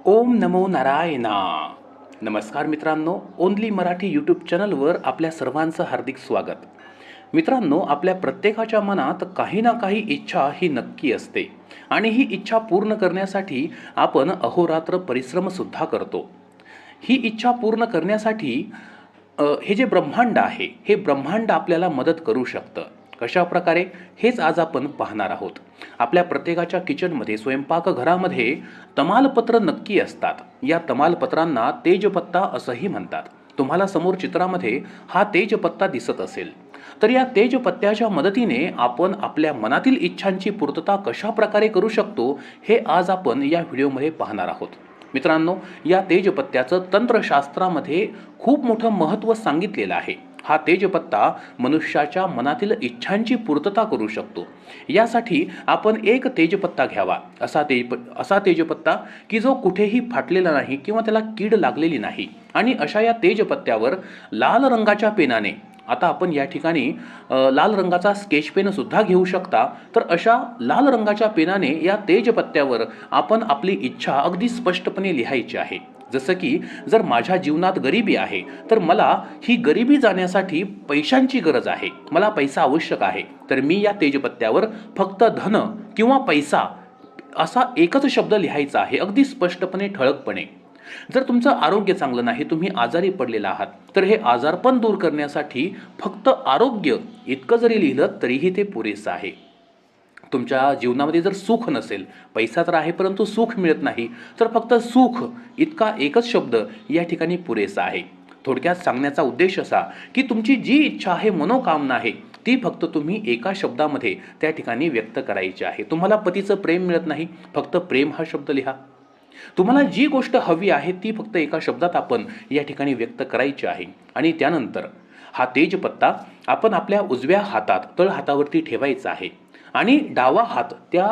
ओम नमो नारायणा. नमस्कार मित्रांनो, only Marathi YouTube चॅनलवर आपल्या सर्वांचं हार्दिक स्वागत. मित्रांनो, आपल्या प्रत्येकाच्या मनात काही ना काही इच्छा ही नक्की असते आणि ही इच्छा पूर्ण करण्यासाठी आपण अहोरात्र परिश्रमसुद्धा करतो. ही इच्छा पूर्ण करण्यासाठी हे जे ब्रह्मांड आहे, हे ब्रह्मांड आपल्याला मदत करू शकतं. कशा प्रकारे, हेच आज आपण पाहणार आहोत. आपल्या प्रत्येकाच्या किचनमध्ये, स्वयंपाकघरामध्ये तमालपत्र नक्की असतात. या तमालपत्रांना तेजपत्ता असंही म्हणतात. तुम्हाला समोर चित्रामध्ये हा तेजपत्ता दिसत असेल. तर या तेजपत्त्याच्या मदतीने आपण आपल्या मनातील इच्छांची पूर्तता कशा प्रकारे करू शकतो, हे आज आपण या व्हिडिओमध्ये पाहणार आहोत. मित्रांनो, या तेजपत्त्याचं तंत्रशास्त्रामध्ये खूप मोठं महत्त्व सांगितलेलं आहे. हा तेजपत्ता मनुष्याच्या मनातील इच्छांची पूर्तता करू शकतो. यासाठी आपण एक तेजपत्ता घ्यावा, असा तेजपत्ता की जो कुठेही फाटलेला नाही किंवा त्याला कीड लागलेली नाही. आणि अशा या तेजपत्त्यावर लाल रंगाच्या पेनाने, आता आपण या ठिकाणी लाल रंगाचा स्केच पेनसुद्धा घेऊ शकता. तर अशा लाल रंगाच्या पेनाने या तेजपत्त्यावर आपण आपली इच्छा अगदी स्पष्टपणे लिहायची आहे. जसं की जर माझ्या जीवनात गरिबी आहे, तर मला ही गरिबी जाण्यासाठी पैशांची गरज आहे, मला पैसा आवश्यक आहे, तर मी या तेजपत्त्यावर फक्त धन किंवा पैसा असा एकच शब्द लिहायचा आहे, अगदी स्पष्टपणे, ठळकपणे. जर तुमचं आरोग्य चांगलं नाही, तुम्ही आजारी पडलेला आहात, तर हे आजारपण दूर करण्यासाठी फक्त आरोग्य इतकं जरी लिहिलं तरीही ते पुरेसं आहे. तुमच्या जीवनामध्ये जर सुख नसेल, पैसा तर आहे परंतु सुख मिळत नाही, तर फक्त सुख इतका एकच शब्द या ठिकाणी पुरेसा आहे. थोडक्यात सांगण्याचा उद्देश असा की तुमची जी इच्छा आहे, मनोकामना आहे, ती फक्त तुम्ही एका शब्दामध्ये त्या ठिकाणी व्यक्त करायची आहे. तुम्हाला पतीचं प्रेम मिळत नाही, फक्त प्रेम हा शब्द लिहा. तुम्हाला जी गोष्ट हवी आहे ती फक्त एका शब्दात आपण या ठिकाणी व्यक्त करायची आहे. आणि त्यानंतर हा तेजपत्ता आपण आपल्या उजव्या हातात, तळ हातावरती ठेवायचा आहे आणि डावा हात त्या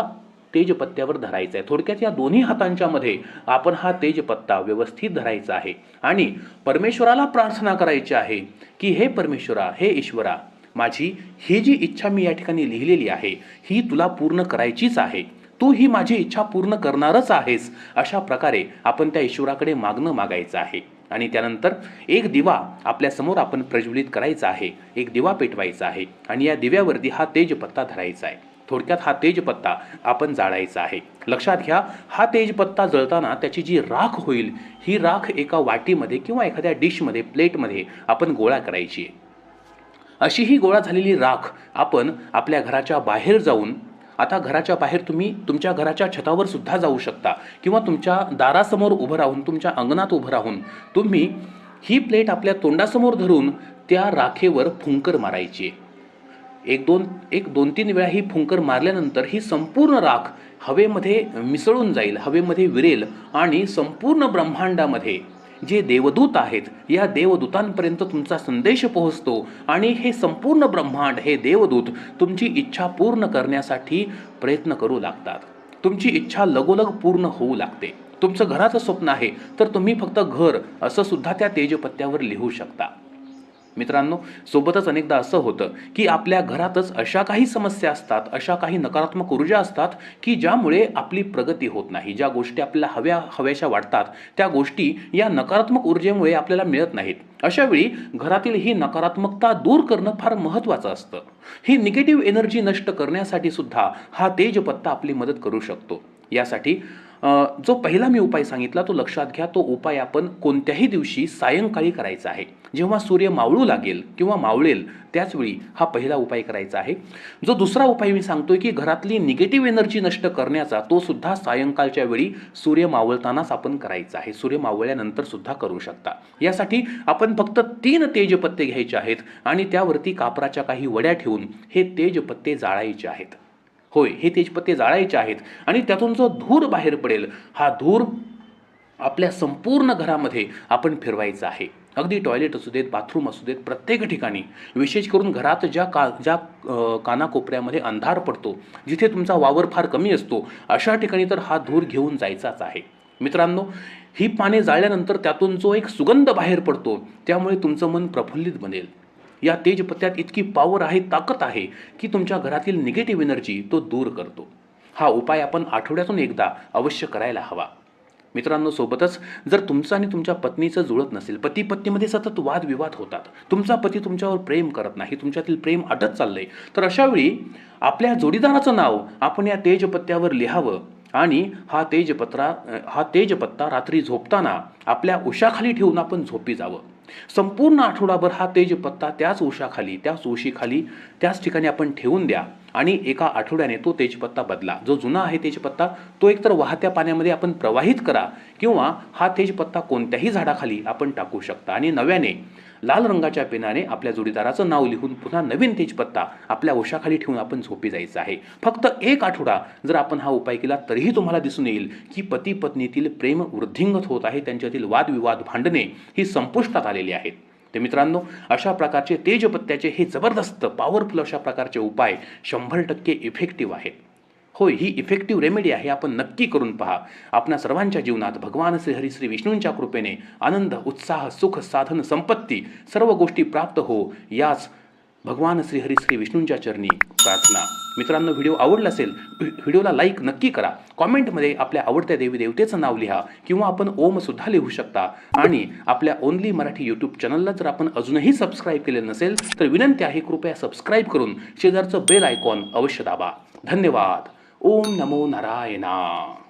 तेजपत्त्यावर धरायचा आहे. थोडक्यात या दोन्ही हातांच्या मध्ये आपण हा तेजपत्ता व्यवस्थित धरायचा आहे आणि परमेश्वराला प्रार्थना करायची आहे की हे परमेश्वरा, हे ईश्वरा, माझी ही जी इच्छा मी या ठिकाणी लिहिलेली आहे, ही तुला पूर्ण करायचीच आहे. तू ही माझी इच्छा पूर्ण करणारच आहेस. अशा प्रकारे आपण त्या ईश्वराकडे मागायचं आहे. आणि त्यानंतर एक दिवा आपल्यासमोर आपण प्रज्वलित करायचा आहे, एक दिवा पेटवायचा आहे आणि या दिव्यावरती हा तेजपत्ता धरायचा आहे. थोडक्यात हा तेजपत्ता आपण जाळायचा आहे. लक्षात घ्या, हा तेजपत्ता जळताना त्याची जी राख होईल, ही राख एका वाटीमध्ये किंवा एखाद्या डिशमध्ये, प्लेटमध्ये आपण गोळा करायची आहे. अशी ही गोळा झालेली राख आपण आपल्या घराच्या बाहेर जाऊन, आता घराच्या बाहेर तुम्ही तुमच्या घराच्या छतावर सुद्धा जाऊ शकता किंवा तुमच्या दारासमोर उभं राहून, तुमच्या अंगणात उभं राहून तुम्ही ही प्लेट आपल्या तोंडासमोर धरून त्या राखेवर फुंकर मारायची आहे. एक दोन तीन वेळा ही फुंकर मारल्यानंतर ही संपूर्ण राख हवेमध्ये मिसळून जाईल, हवेमध्ये विरेल आणि संपूर्ण ब्रह्मांडामध्ये जे देवदूत आहेत, या देवदूतांपर्यंत तुमचा संदेश पोहोचतो आणि हे संपूर्ण ब्रह्मांड, हे देवदूत तुमची इच्छा पूर्ण करण्यासाठी प्रयत्न करू लागतात. तुमची इच्छा लगोलग पूर्ण होऊ लागते. तुमचं घराचं स्वप्न आहे, तर तुम्ही फक्त घर असं सुद्धा त्या तेजपत्त्यावर लिहू शकता. मित्रांनो, सोबतच अनेकदा असं होतं की आपल्या घरातच अशा काही समस्या असतात, अशा काही नकारात्मक ऊर्जा असतात की ज्यामुळे आपली प्रगती होत नाही. ज्या गोष्टी आपल्याला हव्याशा वाटतात, त्या गोष्टी या नकारात्मक ऊर्जेमुळे आपल्याला मिळत नाहीत. अशा वेळी घरातील ही नकारात्मकता दूर करणं फार महत्त्वाचं असतं. ही निगेटिव्ह एनर्जी नष्ट करण्यासाठी सुद्धा हा तेजपत्ता आपली मदत करू शकतो. यासाठी जो पहिला मी उपाय सांगितला तो लक्षात घ्या. तो उपाय आपण कोणत्याही दिवशी सायंकाळी करायचा आहे. जेव्हा सूर्य मावळू लागेल किंवा मावळेल त्याचवेळी हा पहिला उपाय करायचा आहे. जो दुसरा उपाय मी सांगतोय की घरातली निगेटिव्ह एनर्जी नष्ट करण्याचा, तो सुद्धा सायंकाळच्या वेळी सूर्य मावळतानाच आपण करायचा आहे. सूर्य मावळल्यानंतर सुद्धा करू शकता. यासाठी आपण फक्त 3 तेजपत्ते घ्यायचे आहेत आणि त्यावरती कापराच्या काही वड्या ठेवून हे तेजपत्ते जाळायचे आहेत. होय, हे तेजपत्ते जाळायचे आहेत आणि त्यातून जो धूर बाहेर पडेल, हा धूर आपल्या संपूर्ण घरामध्ये आपण फिरवायचा आहे. अगदी टॉयलेट असू देत, बाथरूम असू देत, प्रत्येक ठिकाणी. विशेष करून घरात ज्या कानाकोपऱ्यामध्ये अंधार पडतो, जिथे तुमचा वावर फार कमी असतो, अशा ठिकाणी तर हा धूर घेऊन जायचाच आहे. मित्रांनो, ही पाने जाळल्यानंतर त्यातून जो एक सुगंध बाहेर पडतो, त्यामुळे तुमचं मन प्रफुल्लित बनेल. या तेजपत्त्यात इतकी पॉवर आहे, ताकद आहे की तुमच्या घरातील निगेटिव्ह एनर्जी तो दूर करतो. हा उपाय आपण आठवड्यातून एकदा अवश्य करायला हवा. मित्रांनो, सोबतच जर तुमचं आणि तुमच्या पत्नीचं जुळत नसेल, पती पत्नीमध्ये सतत वादविवाद होतात, तुमचा पती तुमच्यावर प्रेम करत नाही, तुमच्यातील प्रेम अटत चाललंय, तर अशा वेळी आपल्या जोडीदाराचं नाव आपण या तेजपत्त्यावर लिहावं आणि हा तेजपत्ता रात्री झोपताना आपल्या उशाखाली ठेवून आपण झोपी जावं. संपूर्ण आठवडाभर हा तेजपत्ता त्याच उशाखाली, त्याच उशीखाली, त्याच ठिकाणी आपण ठेवून द्या आणि एका आठवड्याने तो तेजपत्ता बदला. जो जुना आहे तेजपत्ता तो एकतर वाहत्या पाण्यामध्ये आपण प्रवाहित करा किंवा हा तेजपत्ता कोणत्याही झाडाखाली आपण टाकू शकता आणि नव्याने लाल रंगाच्या पेनाने आपल्या जोडीदाराचं नाव लिहून पुन्हा नवीन तेजपत्ता आपल्या उशाखाली ठेवून आपण झोपी जायचं आहे. फक्त 1 आठवडा जर आपण हा उपाय केला तरीही तुम्हाला दिसून येईल की पती पत्नीतील प्रेम वृद्धिंगत होत आहे, त्यांच्यातील वादविवाद, भांडणे ही संपुष्टात आलेली आहेत. तर मित्रांनो, अशा प्रकारचे तेजपत्त्याचे हे जबरदस्त पॉवरफुल अशा प्रकारचे उपाय 100% इफेक्टिव्ह आहेत. होय, ही इफेक्टिव्ह रेमेडी आहे, आपण नक्की करून पहा. आपल्या सर्वांच्या जीवनात भगवान श्रीहरी श्री विष्णूंच्या कृपेने आनंद, उत्साह, सुख, साधन, संपत्ती सर्व गोष्टी प्राप्त हो, याच भगवान श्रीहरी श्री विष्णूंच्या चरणी प्रार्थना. मित्रांनो, व्हिडिओ आवडला असेल, व्हिडिओला लाईक नक्की करा. कॉमेंटमध्ये आपल्या आवडत्या देवी देवतेचं नाव लिहा किंवा आपण ओम सुद्धा लिहू शकता. आणि आपल्या ओनली मराठी यूट्यूब चॅनलला जर आपण अजूनही सबस्क्राईब केले नसेल तर विनंती आहे, कृपया सबस्क्राईब करून शेजारचं बेल आयकॉन अवश्य दाबा. धन्यवाद. ओम नमो नारायणा.